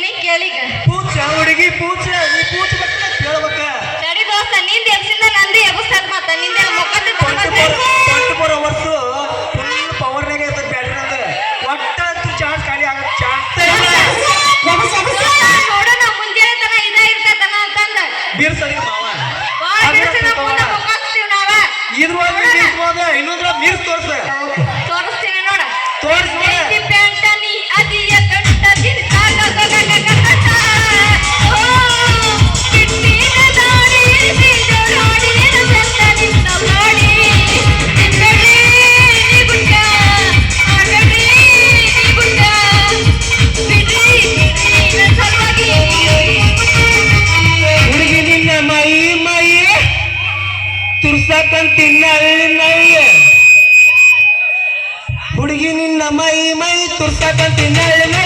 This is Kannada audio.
ಹೇಳ್ತೀನಿ ಕೇಳಿಗ ಪೂಜ ಹುಡುಗಿ ಪೂಜ ನೀ ಪೂಜ ಬಗ್ಗೆ ಕೇಳ್ಬೇಕ ಸರಿ ದೋಸ್ತ ನಿಂದ ಎಬ್ಸಿಂದ ನಂದು ಎಬ್ಸ್ತಾರ ಮತ್ತ ನಿಂದ ಮುಖದ 24 ವರ್ಷ ಫುಲ್ ಪವರ್ನಾಗ ಇರ್ತದೆ ಬ್ಯಾಟ್ರಿ ಅಂದ ಒಟ್ಟ ಚಾರ್ಜ್ ಖಾಲಿ ಆಗತ್ತೆ ಚಾನ್ಸ್ ನೋಡೋಣ ಮುಂಜಾನೆ ತನ ಇದ ಇರ್ತತನ ಅಂತಂದ ಬೀರ್ಸರಿ ಮಾವ ಬಾಳ ಬಿರ್ಸಿನ ಮುಂದೆ ಮುಖ ಹಚ್ತೀವಿ ನಾವ ಇದ್ರೊಳಗೆ ಬೀರ್ಸ್ಬೋದ ಇನ್ನೊಂದ್ರ ಬೀರ್ಸ್ ತೋರಿಸ್ತೀವಿ ನೋಡ ತೋರ್ಸ್ ಐತಿ ಪ್ಯಾಂಟ ನೀ ಅದಿಯ ಕಂಟ ದಿನಸಾಗ ಓ ಕಿಟ್ಟಿನ ದಾಡಿ ಸಿಂಗರಾಡಿ ಚಂದ ನಿನ್ನ ಬಾಡಿ ನಿನ್ನಡಿ ನೀ ಗುಡ್ಡ ಆಗಡಿ ನೀ ಗುಡ್ಡ ಬಿಡಿ ನಿನ್ನ ಸಲುವಾಗಿ ಹುಡುಗಿ ನಿನ್ನ ಮೈ ತುರ್ಸಕಂತಿ ನಳ್ಳಿ ಹುಡುಗಿ ನಿನ್ನ ಮೈ ತುರ್ಸಕಂತಿ ನಳ್ಳಿ